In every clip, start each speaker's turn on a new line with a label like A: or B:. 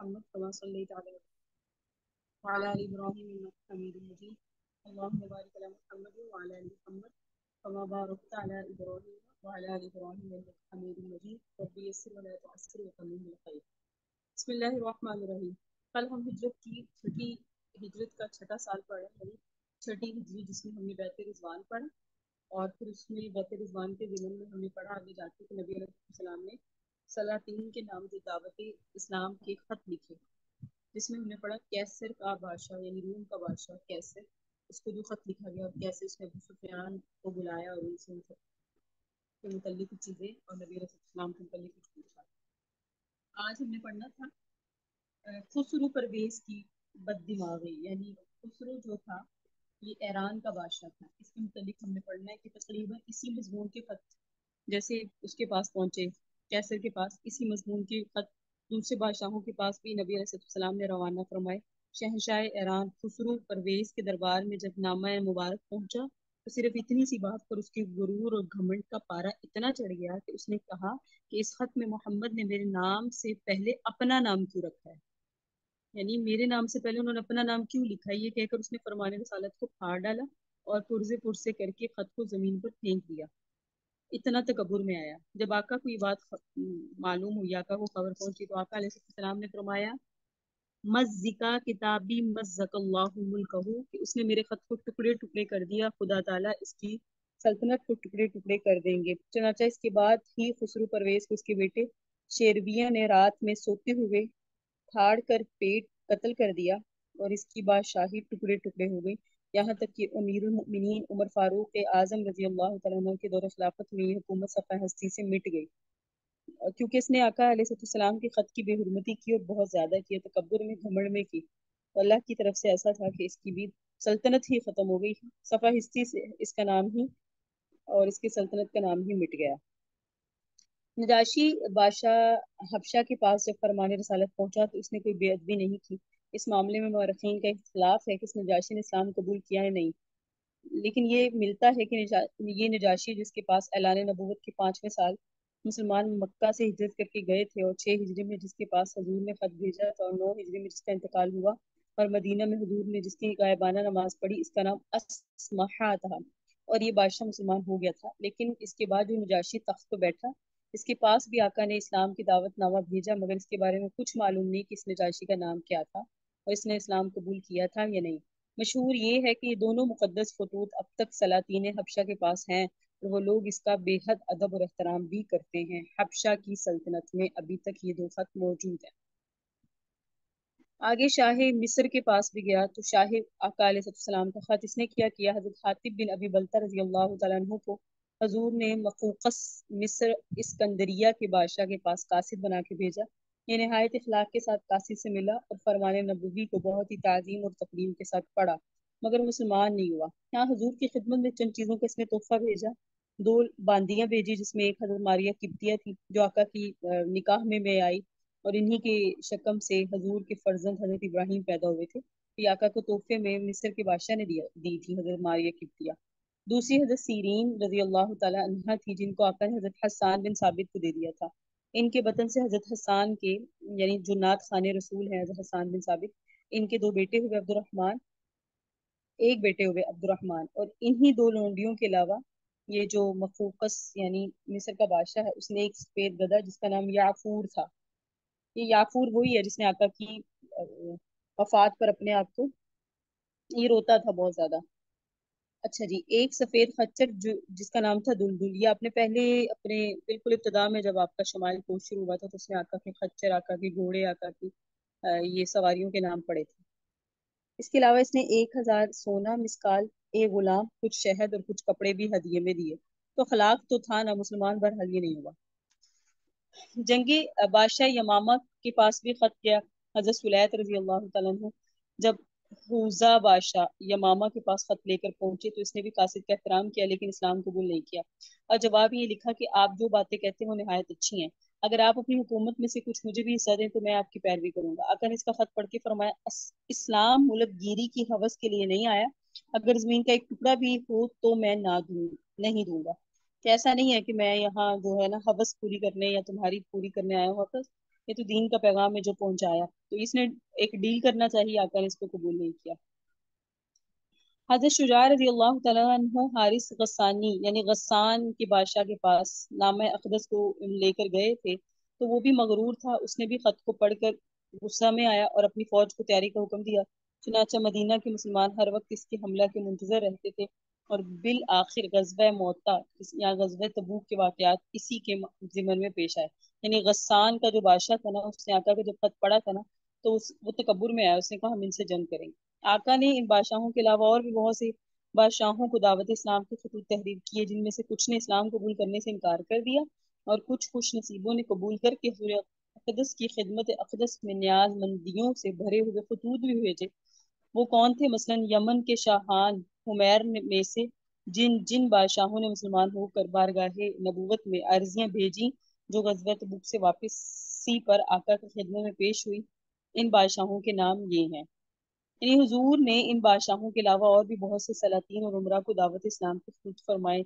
A: محمد كما صليت على وعلى آل إبراهيم إنك حميد مجيد اللهم بارك على محمد وعلى آل محمد كما باركت على إبراهيم وعلى آل إبراهيم إنك حميد مجيد رب يسر ولا تعسر وتمم بالخير بسم اللہ الرحمن الرحیم. کل ہم ہجرت کی چھٹی ہجرت کا چھٹا سال پڑھا یعنی چھٹی ہجری جس میں ہم نے بیت رضوان پڑھا اور پھر اس میں بیت رضوان کے ضمن میں ہم نے پڑھا آگے جا کے کہ نبی علیہ السلام نے سلاطین کے نام سے دعوت اسلام کے خط لکھے جس میں ہم نے پڑھا کیسر کا بادشاہ یعنی روم کا بادشاہ کیسر اس کو جو خط لکھا گیا اور کیسے اس نے ابو سفیان کو بلایا اور ان سے کے متعلق کچھ چیزیں اور نبی علیہ السلام کے متعلق کچھ پوچھا. آج ہم نے پڑھنا تھا خسرو پرویز کی بد دماغی یعنی خسرو جو تھا یہ ایران کا بادشاہ تھا. اس کے متعلق ہم نے پڑھنا ہے کہ تقریباً اسی مضمون کے خط جیسے اس کے پاس پہنچے کیسر کے پاس اسی مضمون کے خط دوسرے بادشاہوں کے پاس بھی نبی علیہ السلام نے روانہ فرمائے. شہنشاہ ایران خسرو پرویز کے دربار میں جب نامہ مبارک پہنچا تو صرف اتنی سی بات پر اس کے غرور اور گھمنڈ کا پارا اتنا چڑھ گیا کہ اس نے کہا کہ اس خط میں محمد نے میرے نام سے پہلے اپنا نام کیوں رکھا ہے، یعنی میرے نام سے پہلے انہوں نے اپنا نام کیوں لکھا ہے. یہ کہہ کر اس نے فرمان رسالت کو پھاڑ ڈالا اور پرزے پرزے کر کے خط کو زمین پر پھینک دیا. اتنا تکبر میں آیا. جب آقا کو یہ بات معلوم ہوئی، آقا کو خبر پہنچی تو آقا علیہ السلام نے فرمایا مزکا کتابی مزک اللہ ملکہ کہ اس نے میرے خط کو ٹکڑے ٹکڑے کر دیا، خدا تعالیٰ اس کی سلطنت کو ٹکڑے ٹکڑے کر دیں گے. چنانچہ اس کے بعد ہی خسرو پرویز کو اس کے بیٹے شیرویہ نے رات میں سوتے ہوئے پھاڑ کر پیٹ قتل کر دیا اور اس کی بادشاہی ٹکڑے ٹکڑے ہو گئی. یہاں تک کہ امیر المؤمنین عمر فاروق اعظم رضی اللہ تعالیٰ عنہ کے دور خلافت میں یہ حکومت صفحہ ہستی سے مٹ گئی کیونکہ اس نے آقا علیہ السلام کے خط کی بے حرمتی کی اور بہت زیادہ کی، تکبر میں گھمنڈ میں کی. اللہ کی طرف سے ایسا تھا کہ اس کی بھی سلطنت ہی ختم ہو گئی، صفحہ ہستی سے اس کا نام ہی اور اس کی سلطنت کا نام ہی مٹ گیا. نجاشی بادشاہ حبشہ کے پاس جب فرمان رسالت پہنچا تو اس نے کوئی بے ادبی نہیں کی. اس معاملے میں مورخین کا اختلاف ہے کہ اس نجاشی نے اسلام قبول کیا ہے نہیں، لیکن یہ ملتا ہے کہ یہ نجاشی جس کے پاس اعلان نبوت کے 5ویں سال مسلمان مکہ سے ہجرت کر کے گئے تھے اور 6 ہجری میں جس کے پاس حضور نے خط بھیجا تھا اور 9 ہجری میں جس کا انتقال ہوا اور مدینہ میں حضور نے جس کی غائبانہ نماز پڑھی، اس کا نام اسمحا تھا اور یہ بادشاہ مسلمان ہو گیا تھا. لیکن اس کے بعد جو نجاشی تخت پہ بیٹھا اس کے پاس بھی آقا نے اسلام کی دعوت نامہ بھیجا، مگر اس کے بارے میں کچھ معلوم نہیں کہ اس نجاشی کا نام کیا تھا اور اس نے اسلام قبول کیا تھا یا نہیں. مشہور یہ ہے کہ یہ دونوں مقدس خطوط اب تک سلاطین حبشہ کے پاس ہیں اور وہ لوگ اس کا بے حد ادب اور احترام بھی کرتے ہیں. حبشہ کی سلطنت میں ابھی تک یہ 2 خط موجود ہیں. آگے شاہ مصر کے پاس بھی گیا تو شاہ آقا علیہ السلام کا خط اس نے کیا حضرت حاتب بن ابی بلتہ رضی اللہ تعالیٰ عنہ کو حضور نے مقوقس مصر اسکندریہ کے بادشاہ کے پاس قاصد بنا کے بھیجا. یہ نہایت اخلاق کے ساتھ قاصد سے ملا اور فرمان نبوی کو بہت ہی تعظیم اور تقدیم کے ساتھ پڑھا مگر مسلمان نہیں ہوا. یہاں حضور کی خدمت میں چند چیزوں کا اس نے تحفہ بھیجا. 2 باندیاں بھیجی جس میں ایک حضرت ماریہ قبطیہ تھی جو آقا کی نکاح میں آئی اور انہی کے شکم سے حضور کے فرزند حضرت ابراہیم پیدا ہوئے تھے. یہ آقا کو تحفے میں مصر کے بادشاہ نے دی تھی حضرت ماریہ قبطیہ. دوسری حضرت سیرین رضی اللہ تعالی عنہ تھی جن کو آقا نے حضرت حسان بن ثابت کو دے دیا تھا. ان کے بطن سے حضرت حسان کے یعنی جو نعت خوان رسول ہیں حضرت حسان بن ثابت، ان کے 2 بیٹے ہوئے عبد الرحمن، ایک بیٹے ہوئے عبد الرحمن اور انہی 2 لونڈیوں کے علاوہ یہ جو مقوقس یعنی مصر کا بادشاہ ہے اس نے ایک سفید گدھا جس کا نام یعفور تھا. یہ یعفور وہی ہے جس نے آقا کی وفات پر اپنے آپ کو یہ روتا تھا بہت زیادہ. اچھا جی، ایک سفید خچر جس کا نام تھا دلدل. یہ آپ نے پہلے اپنے بالکل ابتدا میں جب آپ کا شمال کوش شروع ہوا تھا تو اس نے آقا کے خچر، آقا کے گھوڑے، آقا کی یہ سواریوں کے نام پڑے تھے. اس کے علاوہ اس نے 1000 سونا مسکال، ایک غلام، کچھ شہد اور کچھ کپڑے بھی ہدیے میں دیے. تو اخلاق تو تھا نا، مسلمان بہرحال یہ نہیں ہوا. جنگی بادشاہ یمامہ کے پاس بھی خط گیا حضرت سلیط رضی اللہ تعالیٰ عنہ. جب حوزہ بادشاہ یمامہ کے پاس خط لے کر پہنچے تو اس نے بھی قاصد کا احترام کیا لیکن اسلام قبول نہیں کیا اور جواب یہ لکھا کہ آپ جو باتیں کہتے ہیں وہ نہایت اچھی ہیں، اگر آپ اپنی حکومت میں سے کچھ مجھے بھی حصہ دیں تو میں آپ کی پیروی کروں گا. آقا نے اس کا خط پڑھ کے فرمایا اسلام ملک گیری کی حوث کے لیے نہیں آیا، اگر زمین کا ایک ٹکڑا بھی ہو تو میں نہیں دوں گا. کہ ایسا نہیں ہے کہ میں یہاں جو ہے نا حوث پوری کرنے یا تمہاری پوری کرنے آیا ہوں. یہ تو دین کا پیغام ہے جو پہنچایا، تو اس نے ایک ڈیل کرنا چاہیے، آقا نے اس کو قبول نہیں کیا۔ حضرت شجاع رضی اللہ تعالیٰ عنہ حارث غسانی یعنی غسان کے بادشاہ کے پاس نامہ اقدس کو لے کر گئے تھے، تو وہ بھی مغرور تھا، اس نے بھی خط کو پڑھ کر غصہ میں آیا اور اپنی فوج کو تیاری کا حکم دیا۔ چنانچہ مدینہ کے مسلمان ہر وقت اس کے حملہ کے منتظر رہتے تھے، اور بالآخر غزوہ موتا یا غزوہ تبوک کے واقعات اسی کے ضمن میں پیش آئے۔ یعنی غسان کا جو بادشاہ تھا نا، اس نے آقا کا جب خط پڑھا تھا نا، تو وہ تکبر میں آیا، اس نے کہا ہم ان سے جنگ کریں گے۔ آقا نے ان بادشاہوں کے علاوہ اور بھی بہت سے بادشاہوں کو دعوت اسلام کے خطوط تحریر کیے، جن میں سے کچھ نے اسلام قبول کرنے سے انکار کر دیا اور کچھ خوش نصیبوں نے قبول کر کے حضور اقدس کی خدمت اقدس میں نیاز مندیوں سے بھرے ہوئے خطوط بھی بھیجے۔ وہ کون تھے؟ مثلاً یمن کے شاہان حمیر میں سے جن جن بادشاہوں نے مسلمان ہو کر بارگاہ نبوت میں عرضیاں بھیجی، جو غزوہ تبوک سے واپسی پر آقا کی خدمت میں پیش ہوئی، ان بادشاہوں کے نام یہ ہیں۔ یعنی حضور نے ان بادشاہوں کے علاوہ اور بھی بہت سے سلاطین اور عمرا کو دعوت اسلام کے خطوط فرمائے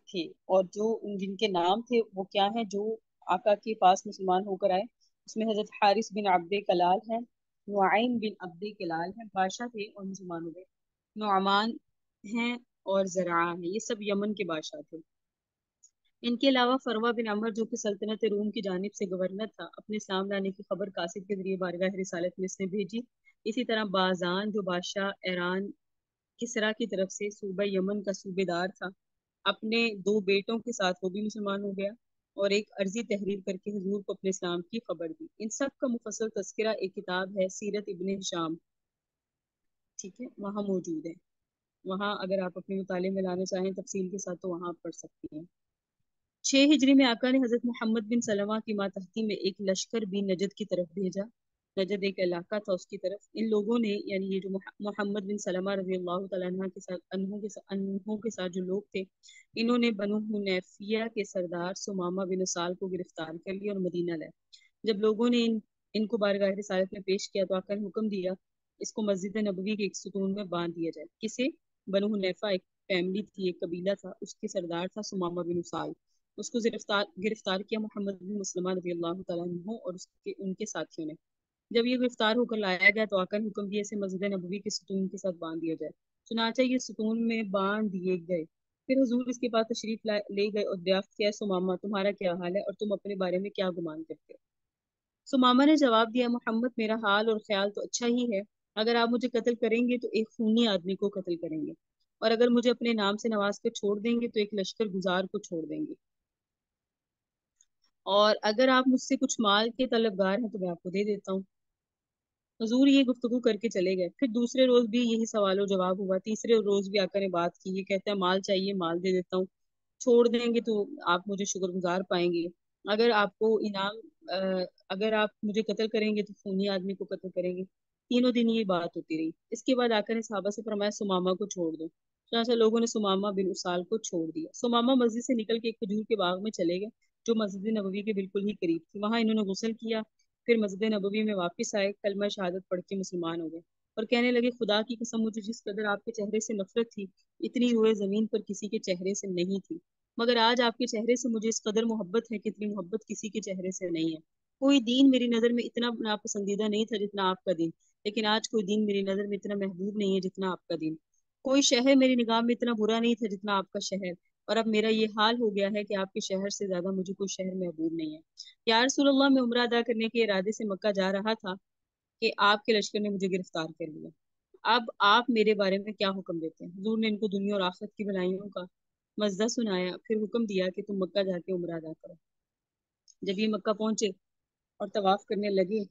A: تھے، اور جو جن کے نام تھے وہ کیا ہیں جو آقا کے پاس مسلمان ہو کر آئے، اس میں حضرت حارث بن عبد کلال ہیں، نعیم بن عبد کلال ہیں، بادشاہ تھے اور مسلمان ہو گئے، نعمان ہیں اور زرعہ ہیں، یہ سب یمن کے بادشاہ تھے۔ ان کے علاوہ فروہ بن عمر جو کہ سلطنت روم کی جانب سے گورنر تھا، اپنے اسلام لانے کی خبر قاصد کے ذریعے بارگاہ رسالت میں اس نے بھیجی۔ اسی طرح بازان جو بادشاہ ایران کسرا کی طرف سے صوبہ یمن کا صوبے دار تھا، اپنے دو بیٹوں کے ساتھ وہ بھی مسلمان ہو گیا اور ایک عرضی تحریر کر کے حضور کو اپنے اسلام کی خبر دی۔ ان سب کا مفصل تذکرہ ایک کتاب ہے سیرت ابن ہشام، ٹھیک ہے، وہاں موجود ہے، وہاں اگر آپ اپنے مطالعے میں لانا چاہیں تفصیل کے ساتھ تو وہاں آپ پڑھ سکتی ہیں۔ 6 ہجری میں آقا نے حضرت محمد بن سلمہ کی ماتحتی میں ایک لشکر بھی نجد کی طرف بھیجا۔ نجد ایک علاقہ تھا، اس کی طرف ان لوگوں نے یعنی یہ جو محمد بن سلمہ رضی اللہ تعالیٰ عنہ کے ساتھ انہوں کے ساتھ جو لوگ تھے، انہوں نے بنو حنیفیہ کے سردار سمامہ بن سال کو گرفتار کر لیا اور مدینہ لائے۔ جب لوگوں نے ان کو بارگاہ رسالت میں پیش کیا تو آقا نے حکم دیا اس کو مسجد نبوی کے ایک ستون میں باندھ دیا جائے۔ کسے؟ بنو حنیفہ ایک فیملی تھی، ایک قبیلہ تھا، اس کے سردار تھا سمامہ بن سال۔ اس کو گرفتار کیا محمد بن مسلمہ رضی اللہ تعالیٰ عنہ اور ان کے ساتھیوں نے۔ جب یہ گرفتار ہو کر لایا گیا تو آقا نے حکم دیا اسے مسجد نبوی کے ستون کے ساتھ باندھ دیا جائے۔ چنانچہ یہ ستون میں باندھ دیے گئے۔ پھر حضور اس کے پاس تشریف لے گئے اور دریافت کیا سمامہ تمہارا کیا حال ہے اور تم اپنے بارے میں کیا گمان کرتے ہو؟ سمامہ نے جواب دیا محمد میرا حال اور خیال تو اچھا ہی ہے، اگر آپ مجھے قتل کریں گے تو ایک خونی آدمی کو قتل کریں گے، اور اگر مجھے اپنے نام سے نواز کر چھوڑ دیں گے تو ایک لشکر گزار کو چھوڑ دیں گے، اور اگر آپ مجھ سے کچھ مال کے طلبگار ہیں تو میں آپ کو دے دیتا ہوں۔ حضور یہ گفتگو کر کے چلے گئے۔ پھر دوسرے روز بھی یہی سوال و جواب ہوا، تیسرے روز بھی آقا نے بات کی، یہ کہتا ہے مال چاہیے، مال دے دیتا ہوں، چھوڑ دیں گے تو آپ مجھے شکر گزار پائیں گے، اگر آپ کو انعام اگر آپ مجھے قتل کریں گے تو خونی آدمی کو قتل کریں گے۔ تینوں دن یہ بات ہوتی رہی۔ اس کے بعد آقا نے صحابہ سے فرمایا سمامہ کو چھوڑ دو، چنانچہ لوگوں نے سمامہ بن اسال کو چھوڑ دیا۔ سمامہ مسجد سے نکل کے ایک کھجور کے باغ میں چلے گئے جو مسجد نبوی کے بالکل ہی قریب تھی، وہاں انہوں نے غسل کیا، پھر مسجد نبوی میں واپس آئے، کلمہ شہادت پڑھ کے مسلمان ہو گئے اور کہنے لگے خدا کی قسم مجھے جس قدر آپ کے چہرے سے نفرت تھی اتنی روئے زمین پر کسی کے چہرے سے نہیں تھی، مگر آج آپ کے چہرے سے مجھے اس قدر محبت ہے کہ اتنی محبت کسی کے چہرے سے نہیں ہے۔ کوئی دین میری نظر میں اتنا ناپسندیدہ نہیں تھا جتنا آپ کا دین، لیکن آج کوئی دین میری نظر میں اتنا محبوب نہیں ہے جتنا آپ کا دین، کوئی شہر میری نگاہ میں اتنا برا نہیں تھا جتنا آپ کا شہر، اور اب میرا یہ حال ہو گیا ہے کہ آپ کے شہر سے زیادہ مجھے کوئی شہر محبوب نہیں ہے۔ یا رسول اللہ میں عمرہ ادا کرنے کے ارادے سے مکہ جا رہا تھا کہ آپ کے لشکر نے مجھے گرفتار کر لیا، اب آپ میرے بارے میں کیا حکم دیتے ہیں؟ حضور نے ان کو دنیا اور آخرت کی بھلائیوں کا مزہ سنایا، پھر حکم دیا کہ تم مکہ جا کے عمرہ ادا کرو۔ جب یہ مکہ پہنچے اور طواف کرنے لگے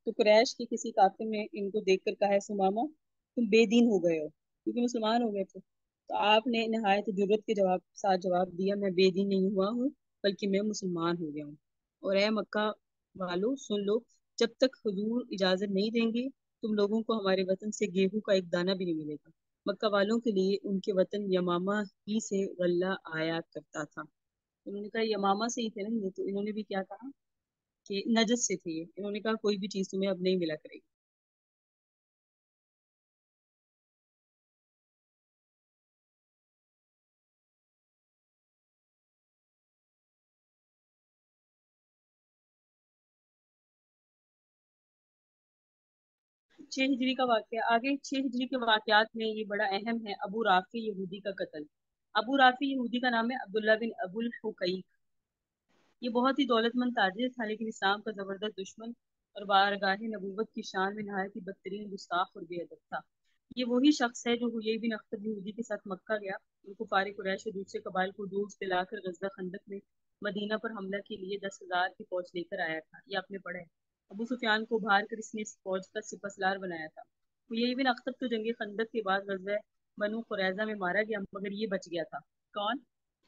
A: تو قریش کے کسی کافر نے ان کو دیکھ کر کہا ہے سمامہ تم بے دین ہو گئے ہو، کیونکہ مسلمان ہو گئے تھے، تو آپ نے نہایت جرت کے ساتھ جواب دیا میں بے دین نہیں ہوا ہوں بلکہ میں مسلمان ہو گیا ہوں، اور اے مکہ والو سن لو، جب تک حضور اجازت نہیں دیں گے تم لوگوں کو ہمارے وطن سے گیہوں کا ایک دانہ بھی نہیں ملے گا۔ مکہ والوں کے لیے ان کے وطن یمامہ ہی سے غلہ آیا کرتا تھا۔ انہوں نے کہا یمامہ سے ہی تھے نا یہ، تو انہوں نے بھی کیا کہا کہ نجد سے تھے یہ، انہوں نے کہا کوئی بھی چیز تمہیں اب نہیں ملا کرے گی۔ 6 ہجری کا واقعہ آگے 6 ہجری کے واقعات میں یہ بڑا اہم ہے ابو رافع یہودی کا قتل۔ ابو رافع یہودی کا نام ہے عبداللہ بن ابو الحقیق۔ یہ بہت ہی دولت مند تاجر تھا لیکن اسلام کا زبردست دشمن اور بارگاہ نبوت کی شان میں نہایت ہی بدترین گستاخ اور بے ادب تھا۔ یہ وہی شخص ہے جو حیی بن اخطب یہودی کے ساتھ مکہ گیا، ان کو کفار قریش اور دوسرے قبائل کو دوست دلا کر غزوہ خندق میں مدینہ پر حملہ کے لیے 10,000 کی فوج لے کر آیا تھا۔ یہ آپ نے پڑھا ہے۔ ابو سفیان کو ابھار کر اس نے اس فوج کا سپہ سالار بنایا تھا۔ حیی بن اخطب تو جنگ خندق کے بعد غزوہ بنو قریظہ میں مارا گیا مگر یہ بچ گیا تھا۔ کون؟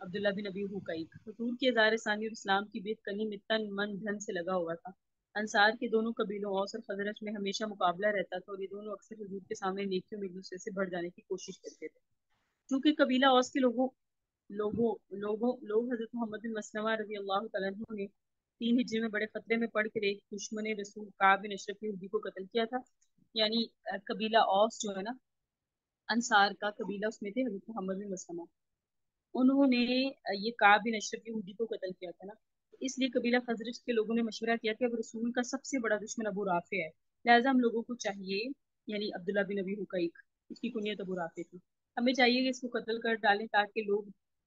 A: عبداللہ بن ابی حقیق۔ حضور کے اظہار ثانی اور اسلام کی بیعت کرنی میں تن من دھن سے لگا ہوا تھا۔ انصار کے دونوں قبیلوں اوس اور خزرج میں ہمیشہ مقابلہ رہتا تھا اور یہ دونوں اکثر حضور کے سامنے نیکیوں میں ایک دوسرے سے بڑھ جانے کی کوشش کرتے تھے۔ چونکہ قبیلہ اوس کے لوگ حضرت محمد بن مسلمہ رضی اللہ تعالیٰ عنہ نے 3 ہجری میں بڑے خطرے میں پڑھ کر ایک دشمن رسول کعب بن اشرف یہودی کو قتل کیا تھا۔ یعنی قبیلہ اوس جو ہے نا، انصار کا قبیلہ، اس میں تھے حضرت محمد بن مسلمہ، انہوں نے یہ کعب بن اشرف یہودی کو قتل کیا تھا نا، اس لیے قبیلہ خزرج کے لوگوں نے مشورہ کیا کہ اب رسول کا سب سے بڑا دشمن ابو رافع ہے، لہٰذا ہم لوگوں کو چاہیے، یعنی عبداللہ بن ابی حقیق، اس کی کنیت ابو رافع تھی، ہمیں چاہیے کہ اس کو قتل کر ڈالیں تاکہ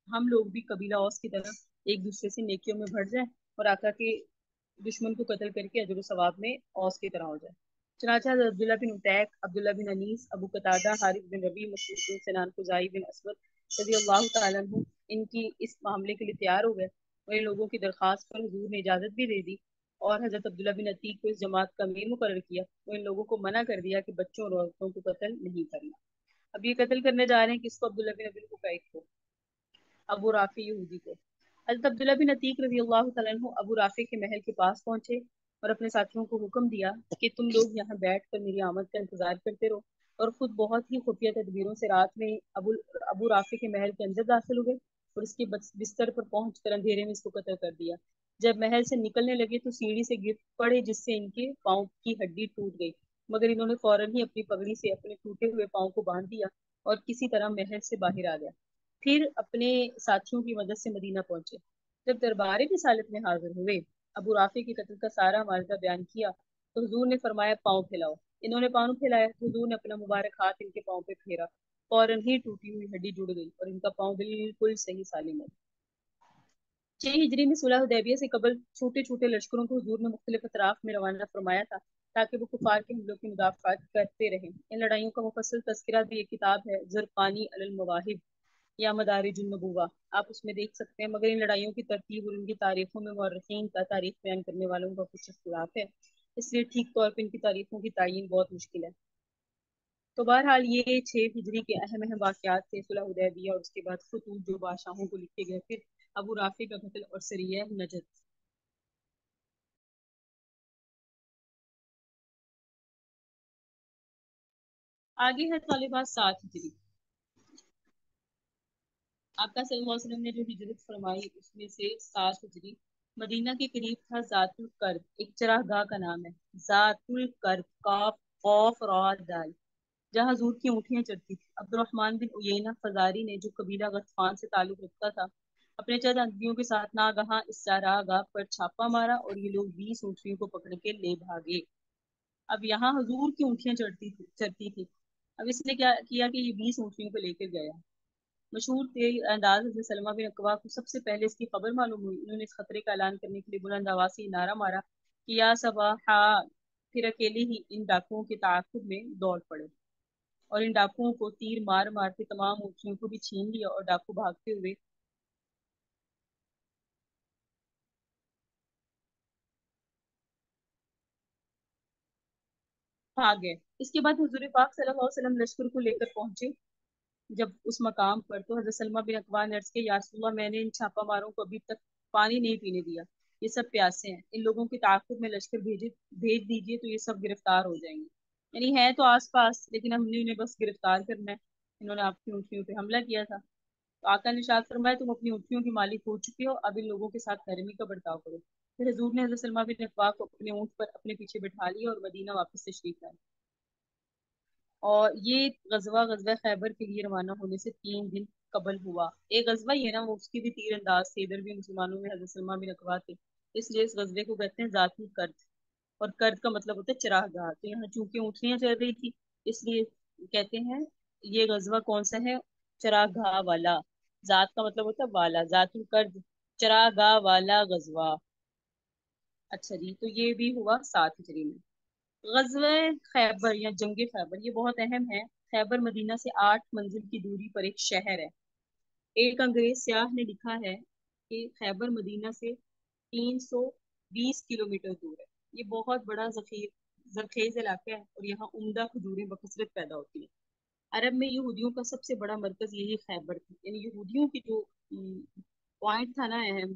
A: ہم لوگ بھی قبیلہ اوس کی طرح ایک دوسرے سے نیکیوں میں بڑھ جائیں اور آقا کے دشمن کو قتل کر کے اجر و ثواب میں اوس کی طرح ہو جائے۔ چنانچہ حضرت عبداللہ بن عتیق، عبداللہ بن انیس، ابو قتادہ، حارث بن ربیع، مسعود بن سنان، خزائی بن اسود رضی اللہ تعالیٰ عنہ ان کی اس معاملے کے لیے تیار ہو گئے اور ان لوگوں کی درخواست پر حضور نے اجازت بھی دے دی اور حضرت عبداللہ بن عتیق کو اس جماعت کا امیر مقرر کیا۔ وہ ان لوگوں کو منع کر دیا کہ بچوں اور عورتوں کو قتل نہیں کرنا۔ اب یہ قتل کرنے جا رہے ہیں کس کو؟ عبداللہ بن ابی حقیق کو، ابو رافع یہودی کو۔ حضرت عبداللہ بن عتیق رضی اللہ تعالیٰ عنہ ابو رافع کے محل کے پاس پہنچے اور اپنے ساتھیوں کو حکم دیا کہ تم لوگ یہاں بیٹھ کر میری آمد کا انتظار کرتے رہو، اور خود بہت ہی خفیہ تدبیروں سے رات میں ابو رافع کے محل کے اندر داخل ہوئے اور اس کے بستر پر پہنچ کر اندھیرے میں اس کو قتل کر دیا۔ جب محل سے نکلنے لگے تو سیڑھی سے گر پڑے جس سے ان کے پاؤں کی ہڈی ٹوٹ گئی، مگر انہوں نے فوراً ہی اپنی پگڑی سے اپنے ٹوٹے ہوئے پاؤں کو باندھ دیا اور کسی طرح محل سے باہر آ گیا۔ پھر اپنے ساتھیوں کی مدد سے مدینہ پہنچے۔ جب دربار رسالت میں حاضر ہوئے، ابو رافع کے قتل کا سارا معجزہ بیان کیا تو حضور نے فرمایا پاؤں پھیلاؤ۔ انہوں نے پاؤں پھیلایا، حضور نے اپنا مبارک ہاتھ ان کے پاؤں پہ پھیرا، فوراً ہی ٹوٹی ہوئی ہڈی جڑ گئی اور ان کا پاؤں بالکل صحیح سالم ہے۔ 6 ہجری میں صلح حدیبیہ سے قبل چھوٹے چھوٹے لشکروں کو حضور نے مختلف اطراف میں روانہ فرمایا تھا تاکہ وہ کفار کے حملوں کی مدافعت کرتے رہیں۔ ان لڑائیوں کا مفصل تذکرہ بھی ایک کتاب ہے، زرقانی علی المواہب یا مدارج النبوہ، آپ اس میں دیکھ سکتے ہیں، مگر ان لڑائیوں کی ترتیب اور ان کی تاریخوں میں مورخین کا تاریخ بیان کرنے والوں کا کچھ اختلاف ہے، اس لیے ٹھیک طور پہ ان کی تاریخوں کی تعین بہت مشکل ہے۔ تو بہرحال یہ 6 ہجری کے اہم واقعات تھے، صلح حدیبیہ اور اس کے بعد خطوط جو بادشاہوں کو لکھے گئے، پھر ابو رافع کا قتل اور سریہ نجد۔ آگے ہے طالبات 7 ہجری۔ آپ کا صلی اللہ علیہ وسلم نے جو ہجرت فرمائی اس میں سے 7 ہجری مدینہ کے قریب تھا ذات القرب، ایک چراہ گاہ کا نام ہے، ذات القرب، کاف قاف را دال، جہاں حضور کی اونٹیاں چرتی تھی۔ عبد الرحمن بن عیینہ فزاری نے جو قبیلہ غطفان سے تعلق رکھتا تھا اپنے چند آدمیوں کے ساتھ ناگہاں اس چراہ گاہ پر چھاپا مارا اور یہ لوگ 20 اونٹیوں کو پکڑ کے لے بھاگے۔ اب یہاں حضور کی اونٹیاں چرتی تھی، اب اس نے کیا کیا کہ یہ 20 اونٹیوں کو لے کر گیا۔ مشہور تیز انداز حضرت سلمہ بن اکوا کو سب سے پہلے اس کی خبر معلوم ہوئی، انہوں نے اس خطرے کا اعلان کرنے کے لیے بلند آواز سے نعرہ مارا کہ یا صباحا، پھر اکیلے ہی ان ڈاکوؤں کے تعاقب میں دوڑ پڑے اور ان ڈاکوؤں کو تیر مار مار کے تمام اونٹیوں کو بھی چھین لیا اور ڈاکو بھاگتے ہوئے بھاگ گئے۔ اس کے بعد حضور پاک صلی اللہ علیہ وسلم لشکر کو لے کر پہنچے جب اس مقام پر تو حضرت سلمہ بن اکوا نے عرض کیا یا رسول اللہ، میں نے ان چھاپا ماروں کو ابھی تک پانی نہیں پینے دیا، یہ سب پیاسے ہیں، ان لوگوں کے تعاقب میں لشکر بھیج دیجیے تو یہ سب گرفتار ہو جائیں گے، یعنی ہے تو آس پاس لیکن ہم نے انہیں بس گرفتار کرنا ہے، انہوں نے آپ کی اونٹیوں پہ حملہ کیا تھا۔ تو آقا نے ارشاد فرمایا تم اپنی اونٹیوں کی مالک ہو چکے ہو، اب ان لوگوں کے ساتھ نرمی کا برتاؤ کرو۔ پھر حضور نے حضرت سلمہ بن اکوا کو اپنے اونٹ پر اپنے پیچھے بٹھا لیا اور مدینہ واپس تشریف لائے، اور یہ غزوہ خیبر کے لیے روانہ ہونے سے 3 دن قبل ہوا۔ ایک غزوہ ہی ہے نا، وہ اس کی بھی تیر انداز تھے، ادھر بھی مسلمانوں میں حضرت سلمہ بن اکوا تھے، اس لیے اس غزوے کو کہتے ہیں ذات القرد۔ اور کرد کا مطلب ہوتا ہے چراگاہ. تو یہاں چونکہ اونٹنیاں چل رہی تھی اس لیے کہتے ہیں یہ غزوہ کون سا ہے؟ چراگاہ والا. ذات کا مطلب ہوتا ہے والا، ذات القرد، چراگاہ والا غزوہ. اچھا جی، تو یہ بھی ہوا 7 ہجری میں. غزوہ خیبر یا جنگ خیبر یہ بہت اہم ہے. خیبر مدینہ سے 8 منزل کی دوری پر ایک شہر ہے. ایک انگریز سیاح نے لکھا ہے کہ خیبر مدینہ سے 320 کلومیٹر دور ہے. یہ بہت بڑا زرخیز علاقہ ہے اور یہاں عمدہ کھجوریں بکثرت پیدا ہوتی ہیں. عرب میں یہودیوں کا سب سے بڑا مرکز یہی خیبر تھی. یعنی یہودیوں کی جو پوائنٹ تھا نا اہم،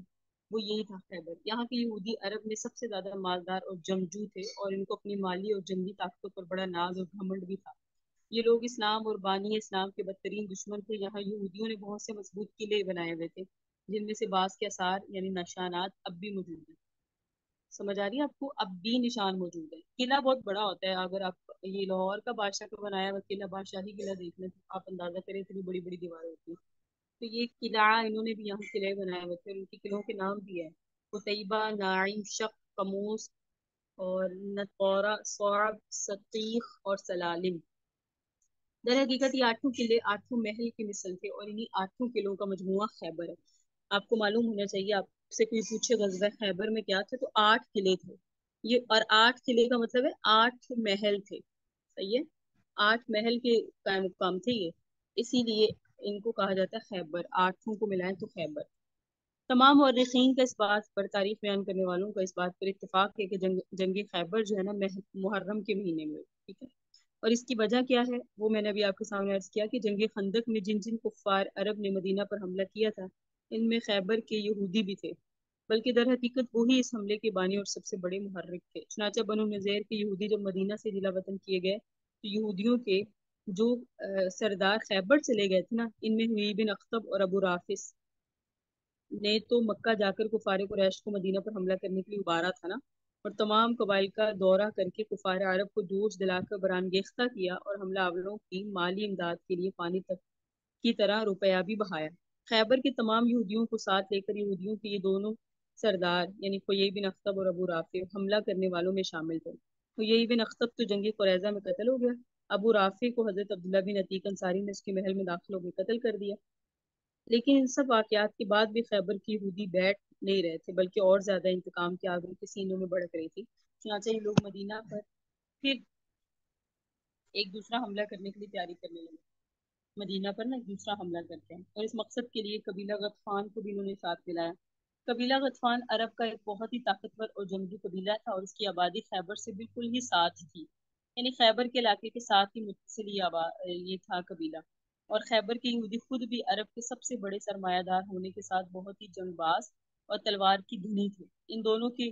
A: وہ یہی تھا خیبر. یہاں کے یہودی عرب میں سب سے زیادہ مالدار اور جنگجو تھے اور ان کو اپنی مالی اور جنگی طاقتوں پر بڑا ناز اور گھمنڈ بھی تھا. یہ لوگ اسلام اور بانی اسلام کے بدترین دشمن تھے. یہاں یہودیوں نے بہت سے مضبوط قلعے بنائے ہوئے تھے جن میں سے بعض کے آثار یعنی نشانات اب بھی موجود ہیں. سمجھ آ رہی ہے آپ کو؟ اب بھی نشان موجود ہے. قلعہ بہت بڑا ہوتا ہے. اگر آپ یہ لاہور کا بادشاہ کا بنایا ہوا قلعہ، بادشاہی قلعہ دیکھ لیں تو آپ اندازہ کریں اتنی بڑی بڑی دیواریں ہوتی ہیں. تو یہ قلعہ انہوں نے بھی یہاں قلعے بنائے ہوئے تھے. ان کے قلعوں کے نام بھی ہے قتیبہ، ناعیم، شق، قموس اور نطورہ، صعب، سطیخ اور سلالم. در حقیقت یہ 8 قلعے 8 محل کی مثل تھے اور انہی 8 قلعوں کا مجموعہ خیبر ہے. آپ کو معلوم ہونا چاہیے، آپ سے کوئی پوچھے غزوہ خیبر میں کیا تھے تو 8 قلعے تھے یہ. اور 8 قلعے کا مطلب ہے 8 محل تھے. صحیح ہے، 8 محل کے قائم مقام تھے یہ. اسی لیے ان کو کہا جاتا ہے خیبر. 8 کو ملائیں تو خیبر. تمام مورخین کا اس بات پر، تاریخ بیان کرنے والوں کا اس بات پر اتفاق ہے کہ جنگ خیبر جو ہے نا محرم کے مہینے میں. ٹھیک ہے، اور اس کی وجہ کیا ہے وہ میں نے ابھی آپ کے سامنے عرض کیا کہ جنگ خندق میں جن جن کفار عرب نے مدینہ پر حملہ کیا تھا ان میں خیبر کے یہودی بھی تھے، بلکہ در حقیقت وہی اس حملے کے بانی اور سب سے بڑے محرک تھے. چنانچہ بنو نذیر کے یہودی جب مدینہ سے جلا وطن کیے گئے تو یہودیوں کے جو سردار خیبر چلے گئے تھے نا، ان میں ہوئی بن اخطب اور ابو رافس نے تو مکہ جا کر کفار قریش کو مدینہ پر حملہ کرنے کے لیے ابھارا تھا نا، اور تمام قبائل کا دورہ کر کے کفار عرب کو جوش دلا کر برانگیختہ کیا اور حملہ آوروں کی مالی امداد کے لیے پانی تک کی طرح روپیہ بھی بہایا. خیبر کے تمام یہودیوں کو ساتھ لے کر یہودیوں کے یہ دونوں سردار یعنی خویی بن اخطب اور ابو رافع حملہ کرنے والوں میں شامل تھے. خویی بن اخطب تو جنگ قریظہ میں قتل ہو گیا. ابو رافع کو حضرت عبداللہ بن عتیق انصاری نے اس کے محل میں داخل ہو کے قتل کر دیا. لیکن ان سب واقعات کے بعد بھی خیبر کی یہودی بیٹھ نہیں رہے تھے، بلکہ اور زیادہ انتقام کی آگ ان کے سینوں میں بڑک رہی تھی. چنانچہ یہ لوگ مدینہ پر پھر ایک دوسرا حملہ کرنے کے لیے تیاری کرنے لگے. مدینہ پر نا ایک دوسرا حملہ کرتے ہیں اور اس مقصد کے لیے قبیلہ غطفان کو بھی انہوں نے ساتھ ملایا. قبیلہ غطفان عرب کا ایک بہت ہی طاقتور اور جنگجو قبیلہ تھا اور اس کی آبادی خیبر سے بالکل ہی ساتھ تھی. یعنی خیبر کے علاقے کے ساتھ ہی متصل یہ تھا قبیلہ. اور خیبر کے یہودی خود بھی عرب کے سب سے بڑے سرمایہ دار ہونے کے ساتھ بہت ہی جنگ باز اور تلوار کی دھنی تھے. ان دونوں کے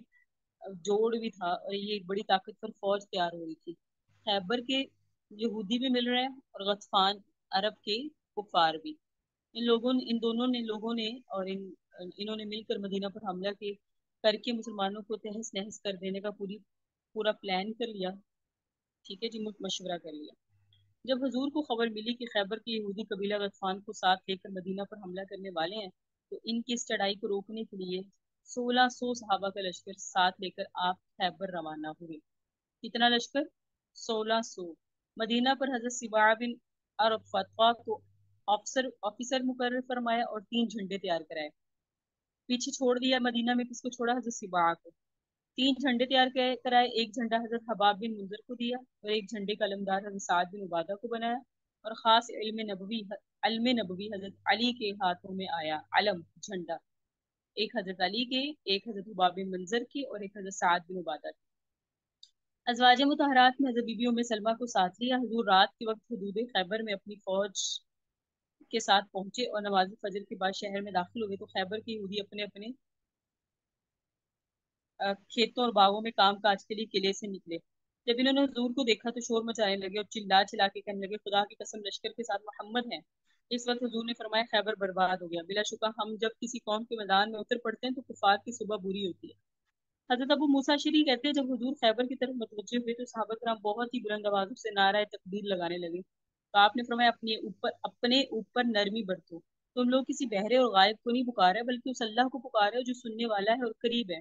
A: جوڑ بھی تھا اور یہ ایک بڑی طاقتور فوج تیار ہو رہی تھی. خیبر کے یہودی بھی مل رہے ہیں اور غطفان عرب کے کفار بھی. ان دونوں نے لوگوں نے اور انہوں نے مل کر مدینہ پر حملہ کر کے مسلمانوں کو تہس نہس کر دینے کا پورا پلان کر لیا. ٹھیک ہے جی، مشورہ کر لیا. جب حضور کو خبر ملی کہ خیبر کے یہودی قبیلہ غطفان کو ساتھ لے کر مدینہ پر حملہ کرنے والے ہیں تو ان کی اس چڑھائی کو روکنے کے لیے 1600 صحابہ کا لشکر ساتھ لے کر آپ خیبر روانہ ہوئے. کتنا لشکر؟ 1600. مدینہ پر حضرت سباع بن فتویٰ کو آفیسر مقرر فرمایا اور 3 جھنڈے تیار کرائے. پیچھے چھوڑ دیا مدینہ میں کس کو چھوڑا؟ حضرت سباع کو. 3 جھنڈے تیار کرائے. ایک جھنڈا حضرت حباب بن منذر کو دیا اور ایک جھنڈے کا علمدار حضرت سعد بن عبادہ کو بنایا اور خاص علم نبوی حضرت علی کے ہاتھوں میں آیا. علم جھنڈا ایک حضرت علی کے، ایک حضرت حباب بن منذر کے اور ایک حضرت سعد بن عبادہ کے. ازواج مطہرات میں حضرت بی بی ام سلمہ کو ساتھ لیا. حضور رات کے وقت حدود خیبر میں اپنی فوج کے ساتھ پہنچے اور نماز فجر کے بعد شہر میں داخل ہوئے تو خیبر کے یہودی اپنے اپنے کھیتوں اور باغوں میں کام کاج کے لیے قلعے سے نکلے. جب انہوں نے حضور کو دیکھا تو شور مچانے لگے اور چلا کے کہنے لگے خدا کی قسم لشکر کے ساتھ محمد ہیں. اس وقت حضور نے فرمایا خیبر برباد ہو گیا. بلا شبہ ہم جب کسی قوم کے میدان میں اتر پڑتے ہیں تو کفار کی صبح بری ہوتی ہے. حضرت ابو موسیٰ اشعری کہتے ہیں جب حضور خیبر کی طرف متوجہ ہوئے تو صحابہ کرام بہت ہی بلند آوازوں سے نعرہ تکبیر لگانے لگے. تو آپ نے فرمایا اپنے اوپر نرمی برتو. تم لوگ کسی بہرے اور غائب کو نہیں پکار رہے بلکہ اس اللہ کو پکار رہے ہو جو سننے والا ہے اور قریب ہے.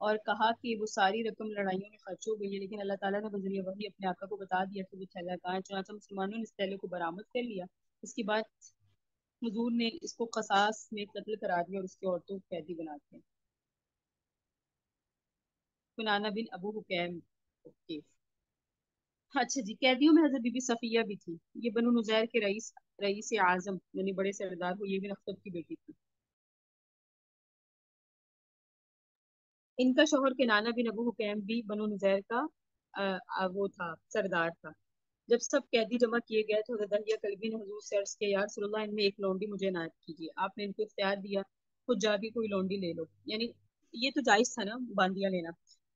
A: اور کہا کہ وہ ساری رقم لڑائیوں میں خرچ ہو گئی ہے، لیکن اللہ تعالیٰ نے بذریعہ وحی اپنے آقا کو بتا دیا کہ وہ تھیلا کہاں ہے۔ چنانچہ مسلمانوں نے اس تھیلے کو برآمد کر لیا۔ اس کے بعد حضور نے اس کو قصاص میں قتل کرا دیا اور اس کی عورتوں کو قیدی بنا دیا۔ کنانہ بن ابو حکیم، اوکے، اچھا جی، قیدیوں میں حضرت بی بی صفیہ بھی تھی۔ یہ بنو نذیر کے رئیس اعظم یعنی بڑے سردار کو یہ بھی اختب کی بیٹی تھی۔ ان کا شوہر کنانہ بن ابو حکیم بھی بنو نذیر کا وہ تھا، سردار تھا۔ جب سب قیدی جمع کیے گئے تو حضرت دہیہ کلبی نے حضور سے عرض کیا، یا رسول اللہ، ان میں ایک لونڈی مجھے عنایت کیجیے۔ آپ نے ان کو اختیار دیا، خود جا کے کوئی لونڈی لے لو، یعنی یہ تو جائز تھا نا باندیا لینا۔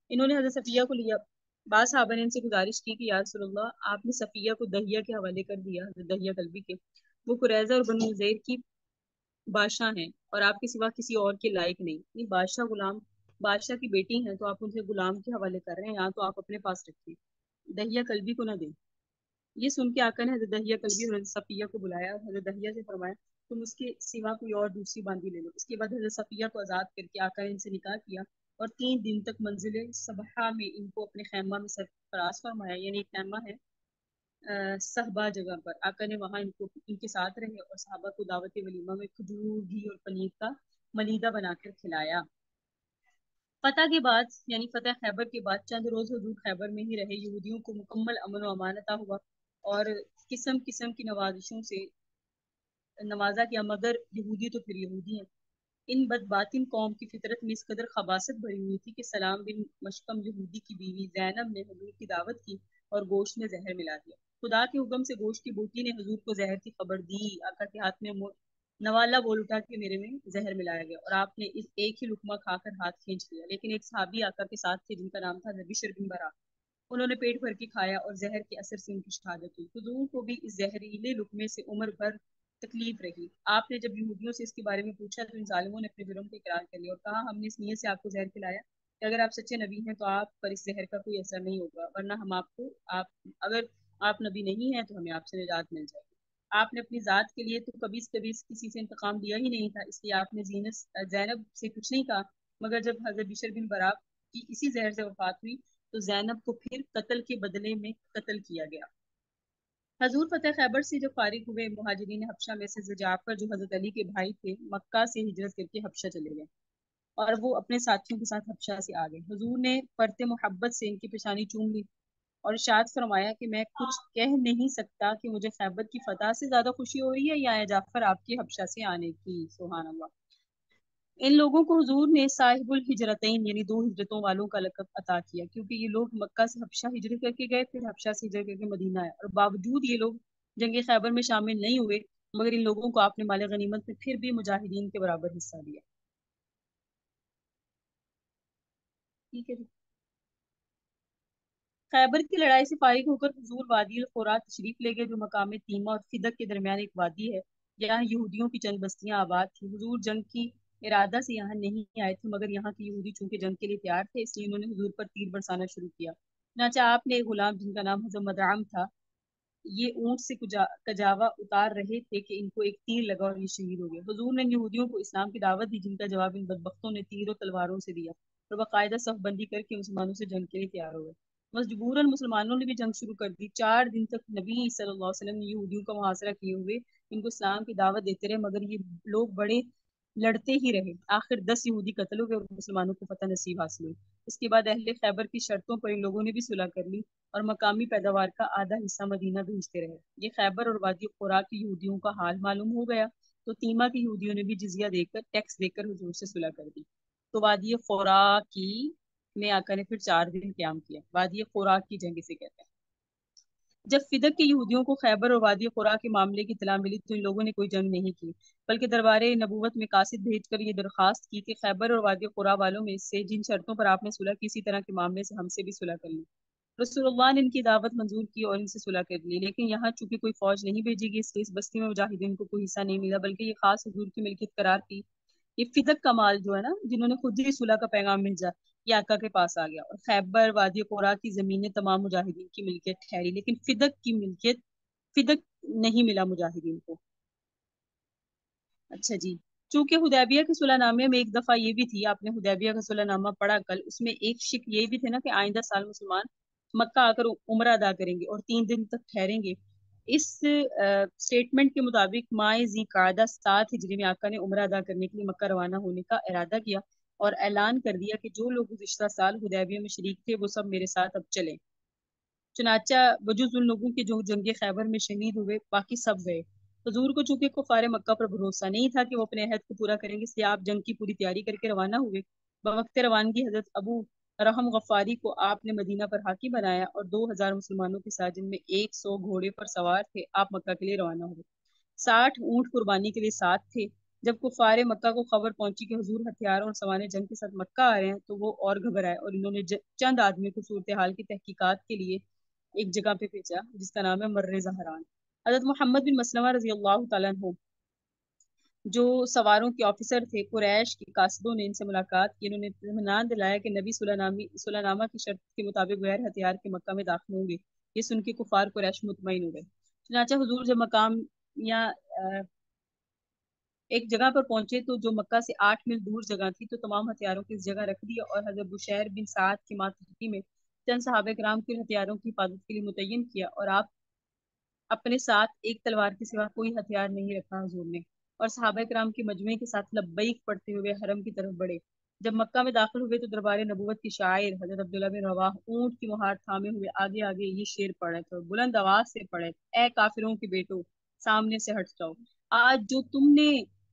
A: انہوں نے حضرت صفیہ کو لیا۔ بعض صحابہ نے ان سے گزارش کی کہ یا رسول اللہ، آپ نے صفیہ کو دہیہ کے حوالے کر دیا، حضرت دہیہ کلبی کے، وہ قریظہ اور بنو نذیر کی بادشاہ ہیں اور آپ کے سوا کسی اور کے لائق نہیں۔ نہیں، بادشاہ کی بیٹی ہیں تو آپ ان سے غلام کے حوالے کر رہے ہیں، یہاں تو آپ اپنے پاس رکھیے، دہیہ کلبی کو نہ دیں۔ یہ سن کے آقا نے حضرت دہیہ کلبی اور حضرت صفیہ کو بلایا اور حضرت دہیہ سے فرمایا، تم اس کے سوا کوئی اور دوسری باندی لے لو۔ اس کے بعد حضرت صفیہ کو آزاد کر کے آقا نے ان سے نکاح کیا اور 3 دن تک منزل صبحہ میں ان کو اپنے خیمہ میں سرفراز فرمایا، یعنی ایک خیمہ ہے صحبا جگہ پر، آقا نے وہاں ان کے ساتھ رہے اور صحابہ کو دعوت ولیمہ میں کھجور، گھی اور پنیر کا ملیدہ بنا کر کھلایا۔ فتح کے بعد یعنی فتح خیبر کے بعد چند روز حضور خیبر میں ہی رہے۔ یہودیوں کو مکمل امن و امان عطا ہوا اور قسم قسم کی نوازشوں سے نوازا گیا، مگر یہودی تو پھر یہودی ہیں۔ ان بدباطن قوم کی فطرت میں اس قدر خباثت بھری ہوئی تھی کہ سلام بن مشکم یہودی کی بیوی زینب نے حضور کی دعوت کی اور گوشت میں زہر ملا دیا۔ خدا کے حکم سے گوشت کی بوٹی نے حضور کو زہر کی خبر دی۔ آقا کے ہاتھ میں نوالا بول اٹھا کہ میرے میں زہر ملایا گیا اور آپ نے اس ایک ہی لقمہ کھا کر ہاتھ کھینچ لیا۔ لیکن ایک صحابی آقا کے ساتھ تھے جن کا نام تھا بشر بن برا، انہوں نے پیٹ بھر کے کھایا اور زہر کے اثر سے ان کی شہادت ہوئی۔ حضور کو بھی اس زہریلے لقمے سے عمر بھر تکلیف رہی۔ آپ نے جب یہودیوں سے اس کے بارے میں پوچھا تو ان ظالموں نے اپنے جرم کو اقرار کر لیا اور کہا، ہم نے اس نیت سے آپ کو زہر کھلایا کہ اگر آپ سچے نبی ہیں تو آپ پر اس زہر کا کوئی اثر نہیں ہوگا، ورنہ ہم اگر آپ نبی نہیں ہیں تو ہمیں آپ سے نجات مل جائے گی۔ آپ نے اپنی ذات کے لیے تو کبھی کسی سے انتقام دیا ہی نہیں تھا، اس لیے آپ نے زینب سے کچھ نہیں کہا، مگر جب حضرت بشر بن برا کی اسی زہر سے وفات ہوئی تو زینب کو پھر قتل کے بدلے میں قتل کیا گیا۔ حضور فتح خیبر سے جب فارغ ہوئے، مہاجرین حبشہ میں سے جعفر جو حضرت علی کے بھائی تھے مکہ سے ہجرت کر کے حبشہ چلے گئے اور وہ اپنے ساتھیوں کے ساتھ حبشہ سے آ گئے۔ حضور نے پرتے محبت سے ان کی پیشانی چوم لی اور ارشاد فرمایا کہ میں کچھ کہہ نہیں سکتا کہ مجھے خیبر کی فتح سے زیادہ خوشی ہو رہی ہے یا جعفر آپ کے حبشہ سے آنے کی۔ سبحان اللہ۔ ان لوگوں کو حضور نے صاحب الحجرتین یعنی 2 ہجرتوں والوں کا لقب عطا کیا، کیونکہ یہ لوگ مکہ سے حبشہ ہجرت کر کے گئے، پھر حبشہ سے ہجرت کر کے مدینہ آئے، اور باوجود یہ لوگ جنگ خیبر میں شامل نہیں ہوئے، مگر ان لوگوں کو آپ نے مال غنیمت میں پھر بھی مجاہدین کے برابر حصہ دیا۔ ٹھیک ہے جی۔ خیبر کی لڑائی سے فارغ ہو کر حضور وادی الفرات تشریف لے گئے، جو مقام تیمہ اور فدق کے درمیان ایک وادی ہے۔ یہاں یہودیوں کی چند بستیاں آباد تھیں۔ حضور جنگ کی ارادہ سے یہاں نہیں آئے تھے، مگر یہاں کے یہودی چونکہ جنگ کے لیے تیار تھے، اس لیے انہوں نے حضور پر تیر برسانا شروع کیا۔ چنانچہ آپ نے ایک غلام جن کا نام حضرت مدعم تھا، یہ اونٹ سے کجاوا اتار رہے تھے کہ ان کو ایک تیر لگا اور یہ شہید ہو گئے۔ حضور نے یہودیوں کو اسلام کی دعوت دی، جن کا جواب ان بدبختوں نے تیر و تلواروں سے دیا اور باقاعدہ صف بندی کر کے مسلمانوں سے جنگ کے لیے تیار ہو گئے۔ مجبوراً مسلمانوں نے بھی جنگ شروع کر دی۔ 4 دن تک نبی صلی اللہ علیہ وسلم نے یہودیوں کا محاصرہ کیے ہوئے ان کو اسلام کی دعوت دیتے رہے، مگر یہ لوگ بڑے لڑتے ہی رہے۔ آخر 10 یہودی قتل ہو گئے اور مسلمانوں کو فتح نصیب حاصل ہوئی۔ اس کے بعد اہل خیبر کی شرطوں پر ان لوگوں نے بھی صلح کر لی اور مقامی پیداوار کا آدھا حصہ مدینہ بھیجتے رہے۔ یہ خیبر اور وادی قرا کے یہودیوں کا حال معلوم ہو گیا تو تیمہ کے یہودیوں نے بھی جزیہ دے کر ٹیکس دے کر حضور سے صلح کر دی۔ تو وادی قرا کی میں آقا نے پھر 4 دن قیام کیا۔ وادی قرا کی جنگ اسے کہتے ہیں۔ جب فدق کے یہودیوں کو خیبر اور وادی قرا کے معاملے کی اطلاع ملی تو ان لوگوں نے کوئی جنگ نہیں کی، بلکہ دربار نبوت میں قاصد بھیج کر یہ درخواست کی کہ خیبر اور وادی قرا والوں میں سے جن شرطوں پر آپ نے صلح کی، اسی طرح کے معاملے سے ہم سے بھی صلح کر لیں۔ رسول اللہ نے ان کی دعوت منظور کی اور ان سے صلح کر لی، لیکن یہاں چونکہ کوئی فوج نہیں بھیجی گئی، اس لیے اس بستی میں مجاہدین کو کوئی حصہ نہیں ملا، بلکہ یہ خاص حضور کی ملکیت قرار کی۔ یہ فدق کا مال جو ہے نا، جنہوں نے خود ہی صلح کا پیغام مل جا، یہ آقا کے پاس آ گیا، اور خیبر وادی قرا کی زمینیں تمام مجاہدین کی ملکیت ٹھہری، لیکن فدق کی ملکیت فدق نہیں ملا مجاہدین کو۔ اچھا جی، چونکہ حدیبیہ کے صلح نامے میں ایک دفعہ یہ بھی تھی، آپ نے حدیبیہ کا صلح نامہ پڑھا کل، اس میں ایک شک یہ بھی تھے نا کہ آئندہ سال مسلمان مکہ آ کر عمرہ ادا کریں گے اور 3 دن تک ٹھہریں گے۔ اس سٹیٹمنٹ کے مطابق ماہ ذی قعدہ 7 ہجری میں آقا نے عمرہ ادا کرنے کے لیے مکہ روانہ ہونے کا ارادہ کیا اور اعلان کر دیا کہ جو لوگ گزشتہ سال حدیبیہ میں شریک تھے وہ سب میرے ساتھ اب چلیں۔ چنانچہ بجز ان لوگوں کے جو جنگ خیبر میں شہید ہوئے باقی سب گئے۔ حضور کو چونکہ کفار مکہ پر بھروسہ نہیں تھا کہ وہ اپنے عہد کو پورا کریں گے، اس لیے آپ جنگ کی پوری تیاری کر کے روانہ ہوئے۔ بوقت روانگی حضرت ابو رحم غفاری کو آپ نے مدینہ پر حاکم بنایا اور 2000 مسلمانوں کے ساتھ، جن میں 100 گھوڑے پر سوار تھے، آپ مکہ کے لیے روانہ ہوئے۔ 60 اونٹ قربانی کے لیے ساتھ تھے۔ جب کفار مکہ کو خبر پہنچی کہ حضور ہتھیاروں اور سوار جنگ کے ساتھ مکہ آ رہے ہیں تو وہ اور گھبرائے اور انہوں نے چند آدمی کو صورتحال کی تحقیقات کے لیے ایک جگہ پہ بھیجا جس کا نام ہے مر زہران۔ حضرت محمد بن مسلمہ رضی اللہ تعالیٰ عنہ جو سواروں کے آفیسر تھے، قریش کے قاصدوں نے ان سے ملاقات کی۔ انہوں نے اطمینان دلایا کہ نبی صلح نامہ کی شرط کے مطابق غیر ہتھیار کے مکہ میں داخل ہوں گے۔ یہ سن کے کفار قریش مطمئن ہو گئے۔ چنانچہ حضور جب مقام یا ایک جگہ پر پہنچے تو جو مکہ سے 8 میل دور جگہ تھی، تو تمام ہتھیاروں کی اس جگہ رکھ دیا اور حضرت بشیر بن سعد کی ماتحتی میں چند صحابہ کرام کے ہتھیاروں کی حفاظت کے لیے متعین کیا اور آپ اپنے ساتھ ایک تلوار کے سوا کوئی ہتھیار نہیں رکھا حضور نے، اور صحابہ کرام کے مجمع کے ساتھ لبیک پڑھتے ہوئے حرم کی طرف بڑھے۔ جب مکہ میں داخل ہوئے تو دربار نبوت کی شاعر حضرت عبداللہ بن رواح اونٹ کی مہار تھامے ہوئے آگے آگے یہ شعر پڑھے تھے، بلند آواز سے پڑھے، اے کافروں کے بیٹو سامنے سے ہٹ جاؤ، آج جو تم نے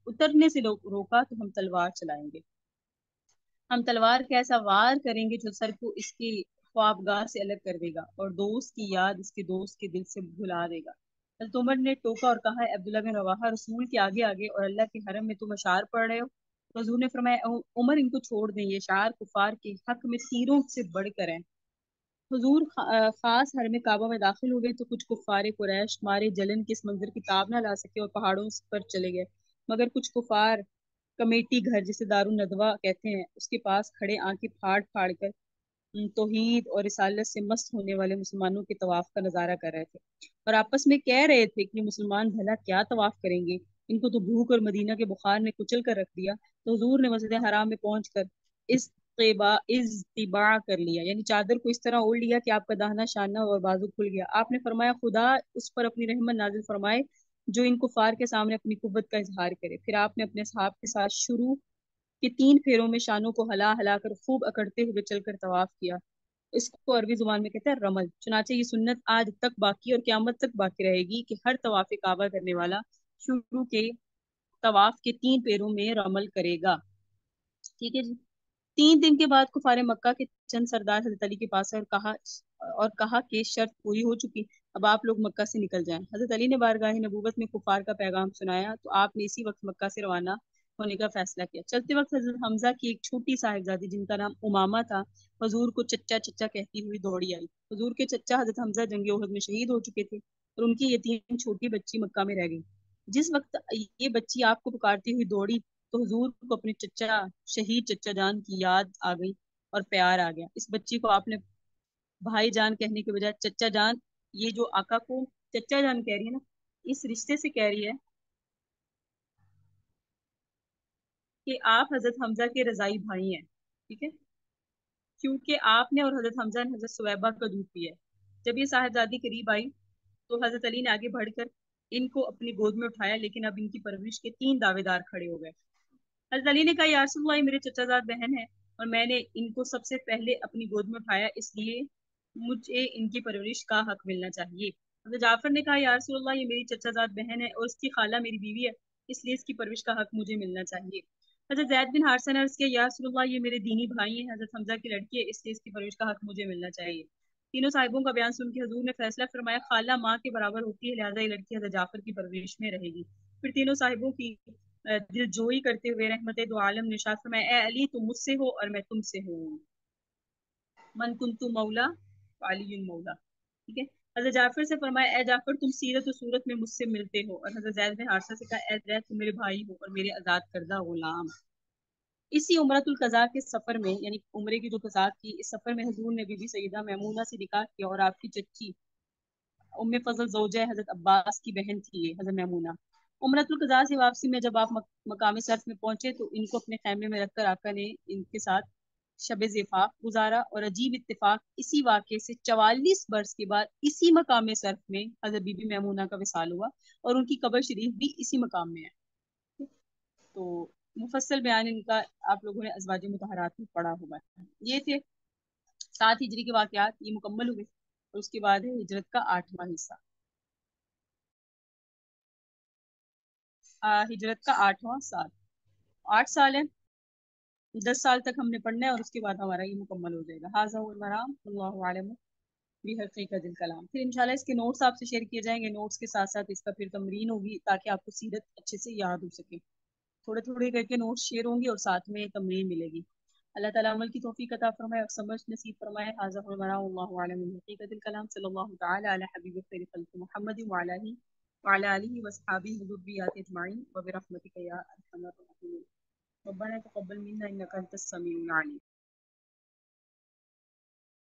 A: اترنے سے روکا تو ہم تلوار چلائیں گے، ہم تلوار کا ایسا وار کریں گے جو سر کو اس کی خوابگاہ سے الگ کر دے گا اور دوست کی یاد اس کے دوست کے دل سے بھلا دے گا۔ حضرت عمر نے ٹوکا اور کہا، عبداللہ بن رواحہ، رسول کے آگے آگے اور اللہ کے حرم میں تم اشعار پڑھ رہے ہو؟ تو حضور نے فرمایا، عمر ان کو چھوڑ دیں، یہ اشعار کفار کے حق میں تیروں سے بڑھ کر ہیں۔ حضور خاص حرم کعبہ میں داخل ہوئے تو کچھ کفار قریش مارے جلن کے اس منظر کی تاب نہ لا سکے اور پہاڑوں پر چلے گئے، مگر کچھ کفار کمیٹی گھر جسے دارالندوہ کہتے ہیں اس کے پاس کھڑے آنکھیں پھاڑ پھاڑ کر توحید اور رسالت سے مست ہونے والے مسلمانوں کے طواف کا نظارہ کر رہے تھے اور آپس میں کہہ رہے تھے کہ مسلمان بھلا کیا طواف کریں گے، ان کو تو بھوک اور مدینہ کے بخار نے کچل کر رکھ دیا۔ تو حضور نے مسجد حرام میں پہنچ کر اضطباع کر لیا، یعنی چادر کو اس طرح اوڑھ لیا کہ آپ کا داہنا شانہ اور بازو کھل گیا۔ آپ نے فرمایا، خدا اس پر اپنی رحمت نازل فرمائے جو ان کفار کے سامنے اپنی قوت کا اظہار کرے۔ پھر آپ نے اپنے اصحاب کے ساتھ شروع کے 3 پھیروں میں شانوں کو ہلا ہلا کر خوب اکڑتے ہوئے چل کر طواف کیا۔ اس کو عربی زبان میں کہتے ہیں رمل۔ چنانچہ یہ سنت آج تک باقی اور قیامت تک باقی رہے گی کہ ہر طواف کعبہ کرنے والا شروع کے طواف کے 3 پھیروں میں رمل کرے گا۔ ٹھیک ہے جی۔ 3 دن کے بعد کفار مکہ کے چند سردار حضرت علی کے پاس اور کہا کہ شرط پوری ہو چکی، اب آپ لوگ مکہ سے نکل جائیں۔ حضرت علی نے بارگاہ نبوت میں کفار کا پیغام سنایا تو آپ نے اسی وقت مکہ سے روانہ ہونے کا فیصلہ کیا۔ چلتے وقت حضرت حمزہ کی ایک چھوٹی صاحبزادی جن کا نام امامہ تھا حضور کو چچا چچا کہتی ہوئی دوڑی آئی۔ حضور کے چچا حضرت حمزہ جنگ احد میں شہید ہو چکے تھے اور ان کی یتیم چھوٹی بچی مکہ میں رہ گئی۔ جس وقت یہ بچی آپ کو پکارتی ہوئی دوڑی تو حضور کو اپنے شہید چچا جان کی یاد آ گئی اور پیار آ گیا۔ اس بچی کو آپ نے بھائی جان کہنے کے بجائے چچا جان، یہ جو آقا کو چچا جان کہہ رہی ہے نا، اس رشتے سے کہہ رہی ہے کہ آپ حضرت حمزہ کے رضائی بھائی ہیں، ٹھیک ہے، کیونکہ آپ نے اور حضرت حمزہ نے حضرت سویبہ کا دودھ پیا ہے۔ جب یہ صاحبزادی قریب آئی تو حضرت علی نے آگے بڑھ کر ان کو اپنی گود میں اٹھایا، لیکن اب ان کی پرورش کے 3 دعوے دار کھڑے ہو گئے۔ حضرت علی نے کہا، یا رسول اللہ، یہ میرے چچا زاد بہن ہے اور میں نے ان کو سب سے پہلے اپنی گود میں اٹھایا، اس لیے مجھے ان کی پرورش کا حق ملنا چاہیے۔ حضرت جعفر نے کہا، یا رسول اللہ، یہ میری چچا زاد بہن ہے اور اس کی خالہ میری بیوی ہے، اس لیے اس کی پرورش کا حق مجھے ملنا چاہیے۔ حضرت زید بن حارثہ نے عرض کیا، یا رسول اللہ، یہ میرے دینی بھائی ہیں، حضرت حمزہ کی لڑکی ہے، اس لیے اس کی پرورش کا حق مجھے ملنا چاہیے۔ تینوں صاحبوں کا بیان سن کے حضور نے فیصلہ فرمایا، خالہ ماں کے برابر ہوتی ہے، لہٰذا یہ لڑکی حضرت جعفر کی پرورش میں رہے گی۔ پھر تینوں صاحبوں کی دل جوئی کرتے ہوئے رحمت دو عالم نے ارشاد فرمایا، اے علی، تم مجھ سے ہو اور میں تم سے ہوں، من کنت مولا علی مولا، ٹھیک ہے۔ حضرت جعفر سے فرمایا، اے جعفر، تم سیرت و صورت میں مجھ سے ملتے ہو، اور حضرت زید بن حارثہ سے کہا، اے زید، تم میرے بھائی ہو اور میرے آزاد کردہ غلام۔ اسی عمرۃ القضاء کے سفر میں، یعنی عمرے کی جو قضاء کی، اس سفر میں حضور نے بی بی سیدہ میمونہ سے نکاح کیا اور آپ کی چچی ام فضل زوجہ حضرت عباس کی بہن تھی حضرت میمونہ۔ عمرۃ القضاء سے واپسی میں جب آپ مقام صرف میں پہنچے تو ان کو اپنے خیمے میں رکھ کر آقا نے ان کے ساتھ شب زفاف گزارا، اور عجیب اتفاق اسی واقعے سے 44 برس کے بعد اسی مقام صرف میں حضرت بی بی میمونہ کا وصال ہوا، اور ان کی قبر شریف بھی اسی مقام میں ہے۔ تو مفصل بیان ان کا آپ لوگوں نے ازواج مطہرات میں پڑھا ہوگا۔ یہ تھے 7 ہجری کے واقعات، یہ مکمل ہوئے، اور اس کے بعد ہے ہجرت کا 8واں حصہ۔ ہجرت کا 8واں سال، 8 سال ہے، 10 سال تک ہم نے پڑھنا ہے، اور اس کے بعد ہمارا یہ مکمل ہو جائے گا۔ ھذا هو المرام اللہ عالم بحقیقت الکلام۔ پھر انشاءاللہ اس کے نوٹس آپ سے شیئر کیے جائیں گے، نوٹس کے ساتھ ساتھ اس کا پھر تمرین ہوگی تاکہ آپ کو سیرت اچھے سے یاد ہو سکے۔ تھوڑے تھوڑے کر کے نوٹس شیئر ہوں گے اور ساتھ میں تمرین ملے گی۔ اللہ تعالیٰ عمل کی توفیق عطا فرمائے اور سمجھ نصیب فرمائے۔ ھذا هو المرام اللہ عالم بحقیقت الکلام۔ صلی اللہ تعالی علی حبیب خیر خلق محمد وعلى آله وصحبه وذرياته أجمعين وبرحمتك يا أرحم الراحمين۔ ربنا تقبل منا إنك أنت السميع العليم۔